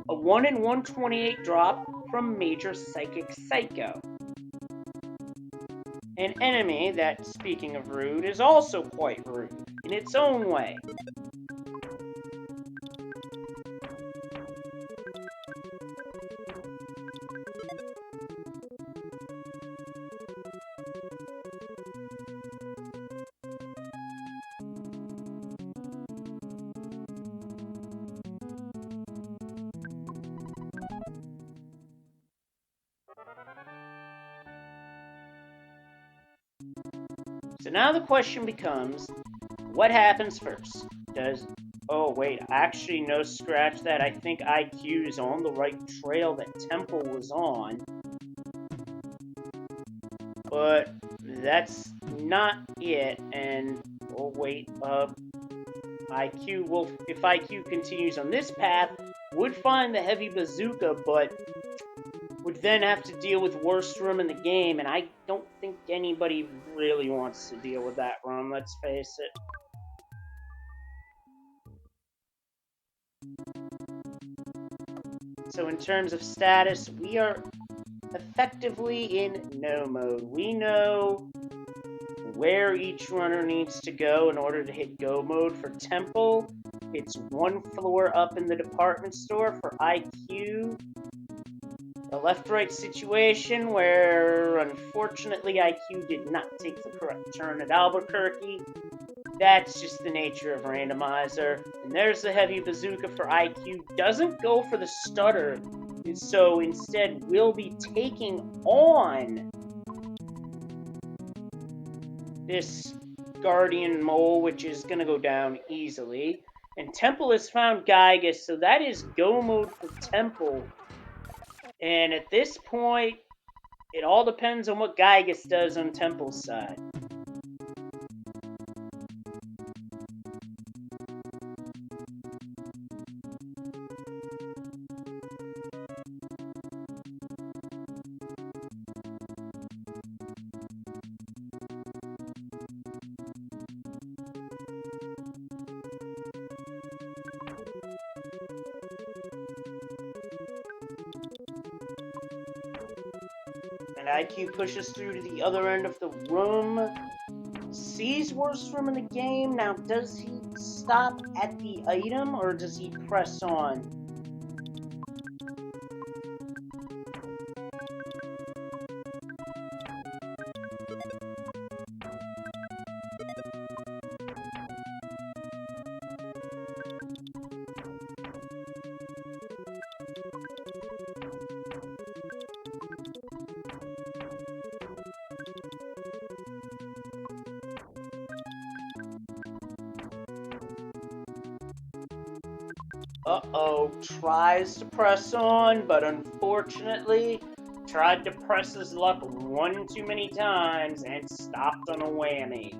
a 1 in 128 drop from Major Psychic Psycho. An enemy that, speaking of rude, is also quite rude in its own way. So now the question becomes, what happens first? Oh wait, actually no, scratch that. I think IQ is on the right trail that Temple was on. But that's not it, and oh wait, IQ will, if IQ continues on this path, would find the heavy bazooka, but would then have to deal with worst room in the game, and I don't think anybody really wants to deal with that room, let's face it. So in terms of status, we are effectively in no mode. We know where each runner needs to go in order to hit go mode. For Temple, it's 1 floor up in the department store. For IQ, a left-right situation where, unfortunately, IQ did not take the correct turn at Albuquerque. That's just the nature of randomizer. And there's the heavy bazooka for IQ. Doesn't go for the stutter, so instead will be taking on this Guardian Mole, which is going to go down easily. And Temple has found Giygas, so that is go mode for Temple. And at this point, it all depends on what Giygas does on Temple's side. And IQ pushes through to the other end of the room, sees worst room in the game. Now, does he stop at the item, or does he press on? Uh-oh, tries to press on, but unfortunately, tried to press his luck one too many times and stopped on a whammy.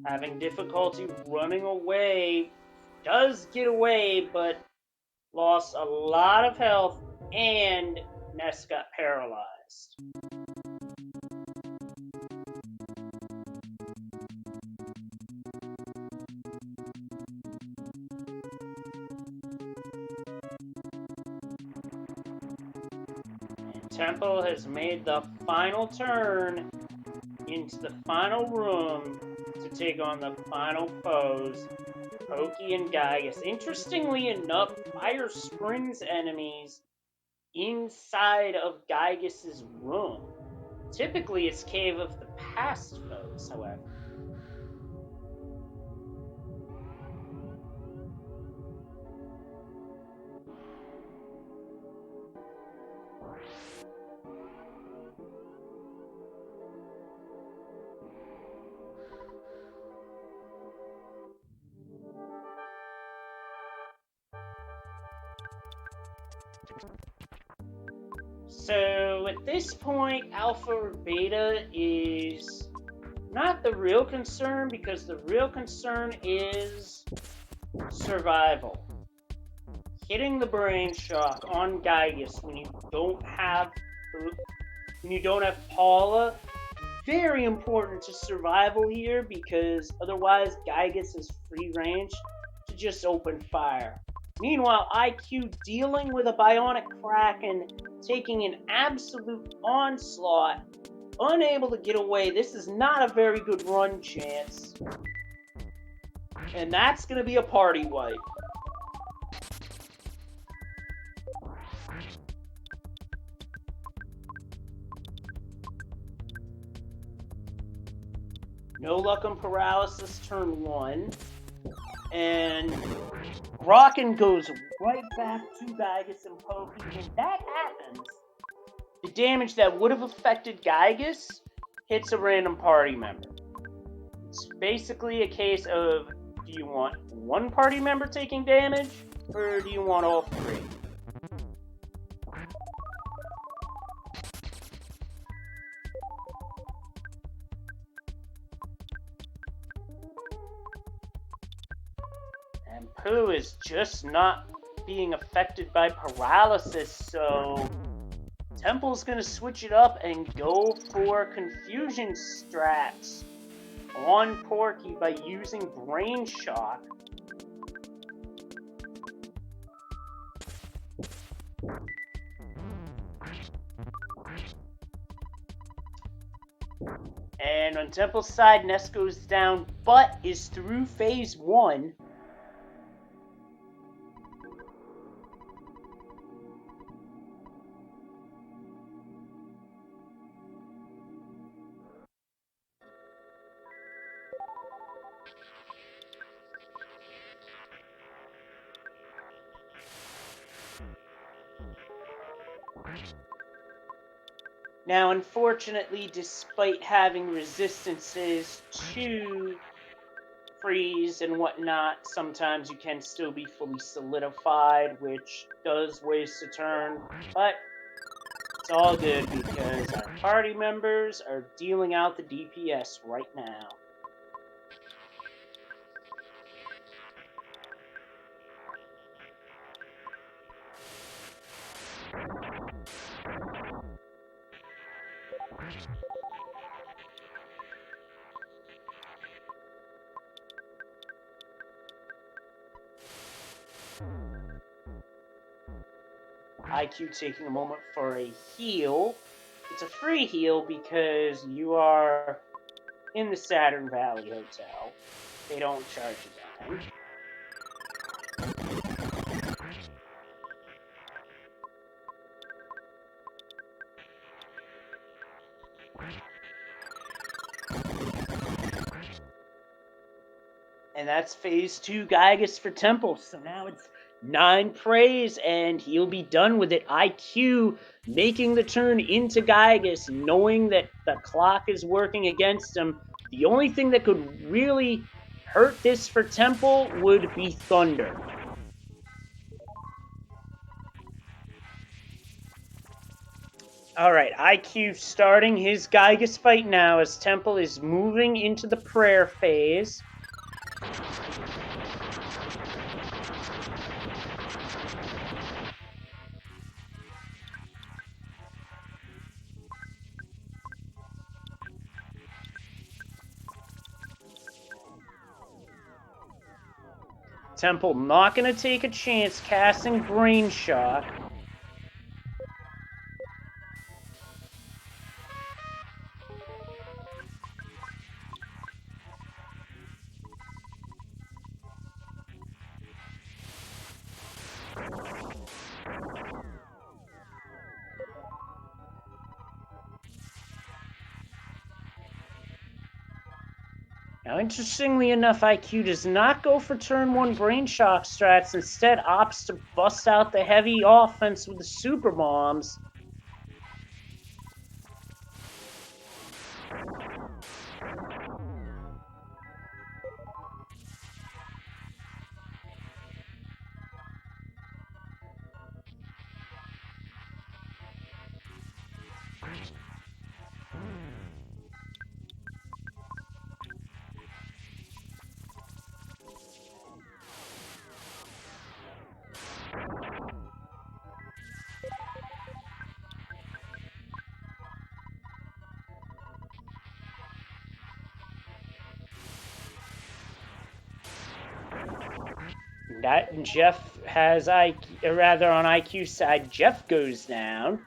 Having difficulty running away, does get away, but lost a lot of health, and Ness got paralyzed. Temple has made the final turn into the final room to take on the final foes, Pokey and Gygus. Interestingly enough, Fire Springs enemies inside of Gygus's room. Typically, it's Cave of the Past foes, however. So at this point, Alpha or Beta is not the real concern, because the real concern is survival. Hitting the brain shock on Gygus when you don't have Paula, very important to survival here, because otherwise Gygus is free range to just open fire. Meanwhile, IQ dealing with a Bionic Kraken, taking an absolute onslaught, unable to get away. This is not a very good run chance. And that's going to be a party wipe. No luck on paralysis turn 1. And Rockin' goes right back to Gygus and Pokey. When that happens, the damage that would have affected Gygus hits a random party member. It's basically a case of, do you want one party member taking damage, or do you want all three? And Pooh is just not being affected by paralysis, so Temple's gonna switch it up and go for confusion strats on Porky by using Brain Shock. And on Temple's side, Ness goes down, but is through phase 1. Now, unfortunately, despite having resistances to freeze and whatnot, sometimes you can still be fully solidified, which does waste a turn, but it's all good because our party members are dealing out the DPS right now. IQ taking a moment for a heal. It's a free heal because you are in the Saturn Valley Hotel. They don't charge you dime. And that's phase 2 Gygus for Temple. So now it's 9 praise, and he'll be done with it. IQ making the turn into Gygus, knowing that the clock is working against him. The only thing that could really hurt this for Temple would be Thunder. Alright, IQ starting his Gygus fight now as Temple is moving into the prayer phase. Temple not going to take a chance casting Brain Shock. Now, interestingly enough, IQ does not go for turn 1 Brain Shock strats, instead opts to bust out the heavy offense with the Super Bombs. That Jeff has IQ, or rather on IQ side, Jeff goes down.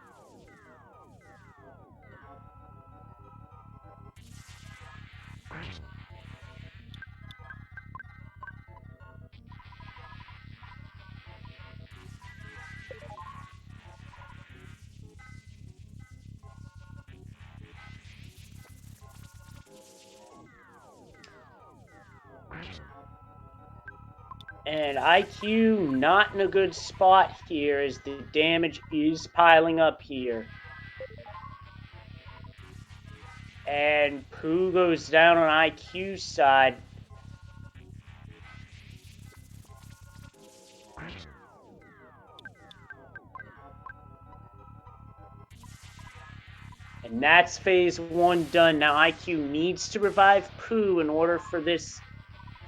And IQ not in a good spot here as the damage is piling up here. And Pooh goes down on IQ's side. And that's phase 1 done. Now IQ needs to revive Pooh in order for this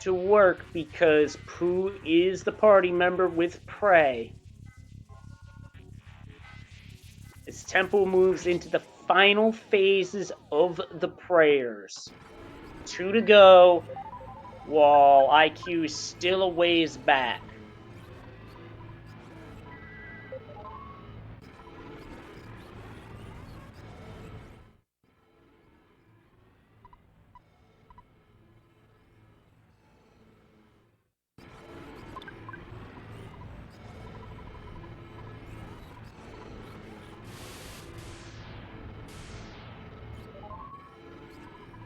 to work, because Pooh is the party member with Prey. As Temple moves into the final phases of the prayers. 2 to go, while IQ is still a ways back.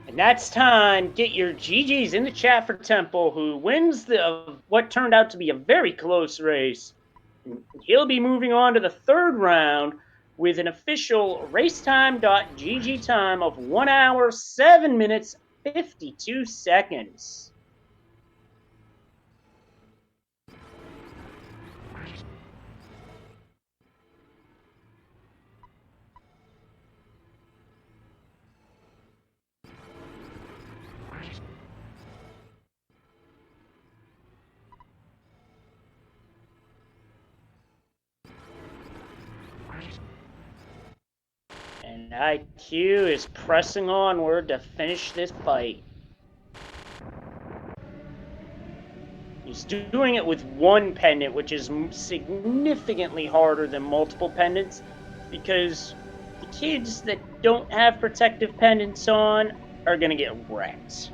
And that's time. Get your GGs in the chat for Temple, who wins what turned out to be a very close race. He'll be moving on to the 3rd round with an official racetime.gg time of 1 hour, 7 minutes, 52 seconds. And IQ is pressing onward to finish this fight. He's doing it with 1 pendant, which is significantly harder than multiple pendants, because the kids that don't have protective pendants on are going to get wrecked.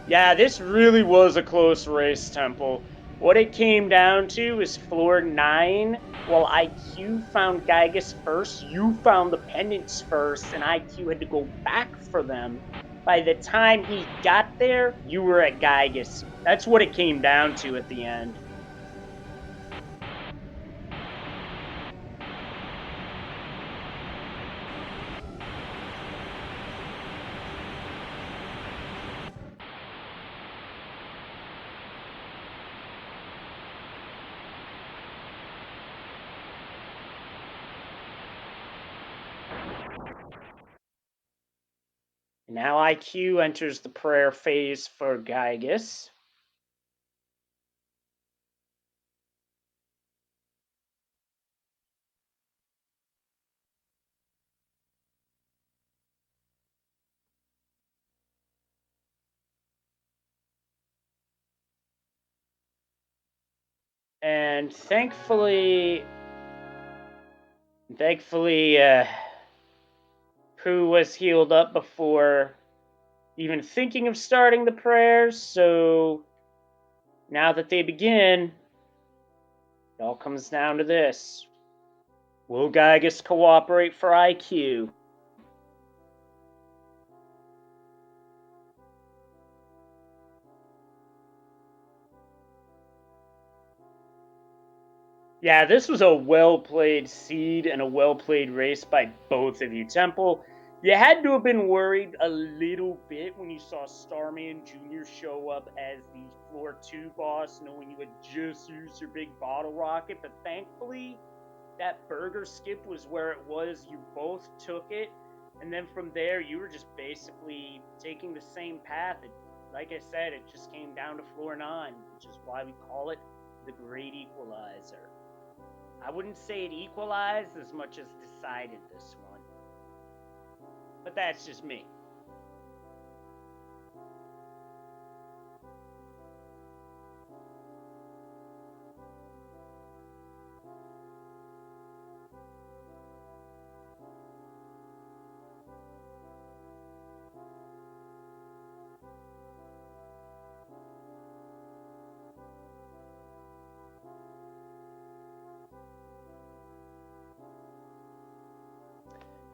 Yeah, this really was a close race, Temple. What it came down to is floor 9. While IQ found Gygus first, you found the pendants first, and IQ had to go back for them. By the time he got there, you were at Gygus. That's what it came down to at the end. Now IQ enters the prayer phase for Gygus. And thankfully, Pooh was healed up before even thinking of starting the prayers, so now that they begin, it all comes down to this. Will Gygus cooperate for IQ? Yeah, this was a well played seed and a well played race by both of you. Temple, you had to have been worried a little bit when you saw Starman Jr. show up as the floor 2 boss, knowing you had just used your big bottle rocket, but thankfully, that burger skip was where it was. You both took it, and then from there, you were just basically taking the same path. Like I said, it just came down to floor 9, which is why we call it the Great Equalizer. I wouldn't say it equalized as much as decided this one. But that's just me.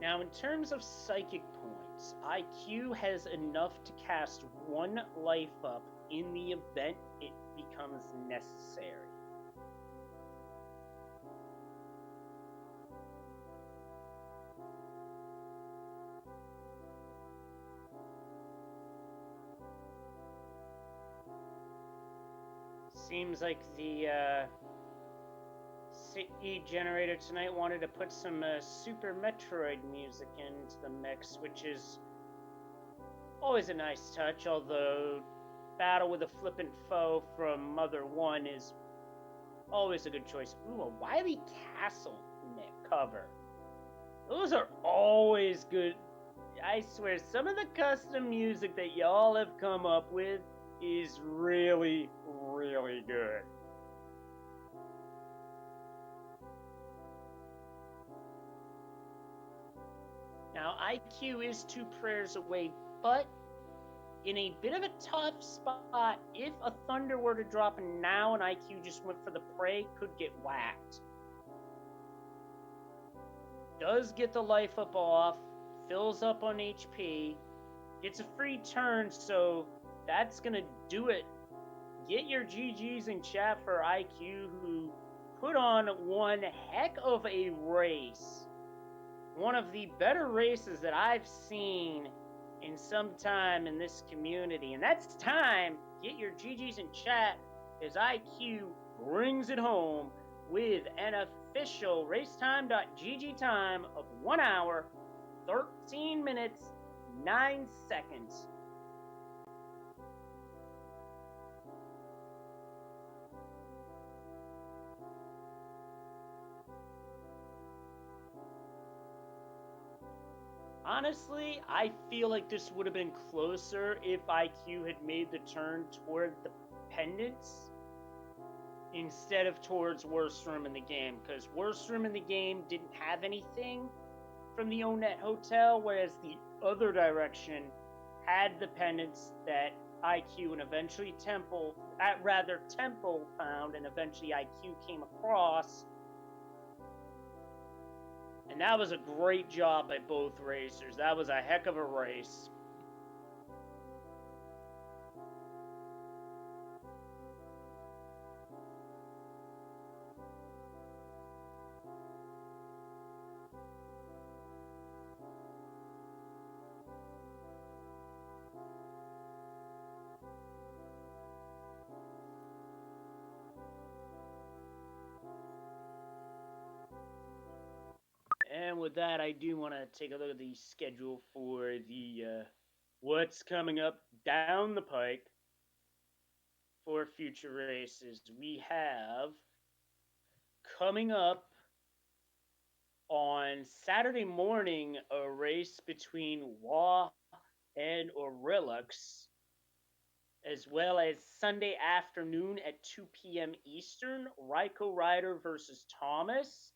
Now, in terms of psychic points, IQ has enough to cast one life up in the event it becomes necessary. Seems like the City generator tonight wanted to put some Super Metroid music into the mix, which is always a nice touch, although Battle with a Flippant Foe from Mother 1 is always a good choice. Ooh, a Wily Castle cover. Those are always good. I swear, some of the custom music that y'all have come up with is really, really good. Now, IQ is 2 prayers away, but in a bit of a tough spot. If a Thunder were to drop now and IQ just went for the prey, could get whacked. Does get the life up off, fills up on HP, gets a free turn, so that's going to do it. Get your GGs in chat for IQ, who put on one heck of a race. One of the better races that I've seen in some time in this community. And that's time. Get your GGs in chat as IQ brings it home with an official racetime.gg time of 1 hour, 13 minutes, 9 seconds. Honestly, I feel like this would have been closer if IQ had made the turn toward the pendants instead of towards worst room in the game, because worst room in the game didn't have anything from the Onet Hotel, whereas the other direction had the pendants that IQ and eventually Temple found, and eventually IQ came across. And that was a great job by both racers. That was a heck of a race. And with that, I do want to take a look at the schedule for the what's coming up down the pike for future races. We have coming up on Saturday morning a race between Wah and Orilux, as well as Sunday afternoon at 2 p.m. Eastern, Ryko Ryder versus Thomas.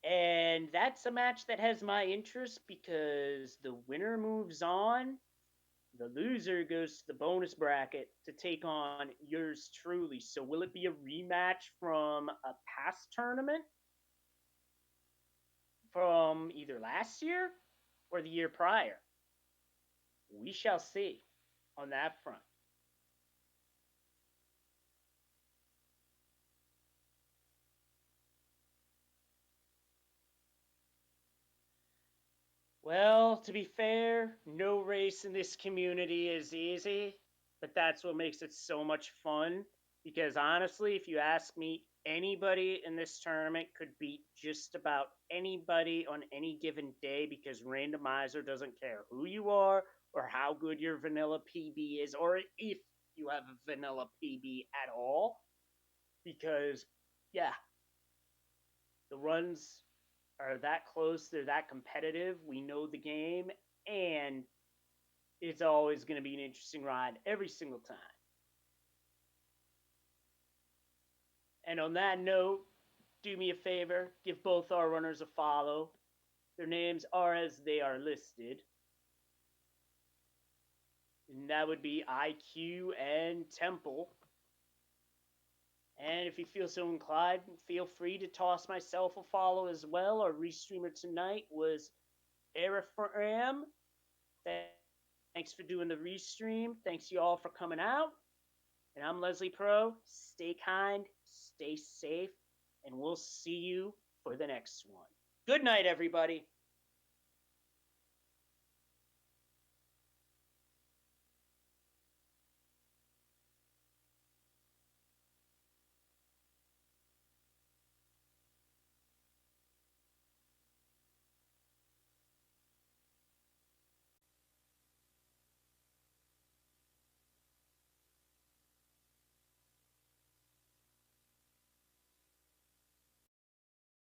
And that's a match that has my interest because the winner moves on. The loser goes to the bonus bracket to take on yours truly. So, will it be a rematch from a past tournament from either last year or the year prior? We shall see on that front. Well, to be fair, no race in this community is easy, but that's what makes it so much fun. Because honestly, if you ask me, anybody in this tournament could beat just about anybody on any given day because Randomizer doesn't care who you are or how good your vanilla PB is, or if you have a vanilla PB at all. Because, yeah, the runs are that close, they're that competitive, we know the game, and it's always going to be an interesting ride every single time. And on that note, do me a favor, give both our runners a follow. Their names are as they are listed. And that would be IQ and Temple. And if you feel so inclined, feel free to toss myself a follow as well. Our restreamer tonight was Arifram. Thanks for doing the restream. Thanks you all for coming out. And I'm Leslie Pro. Stay kind, stay safe, and we'll see you for the next one. Good night, everybody.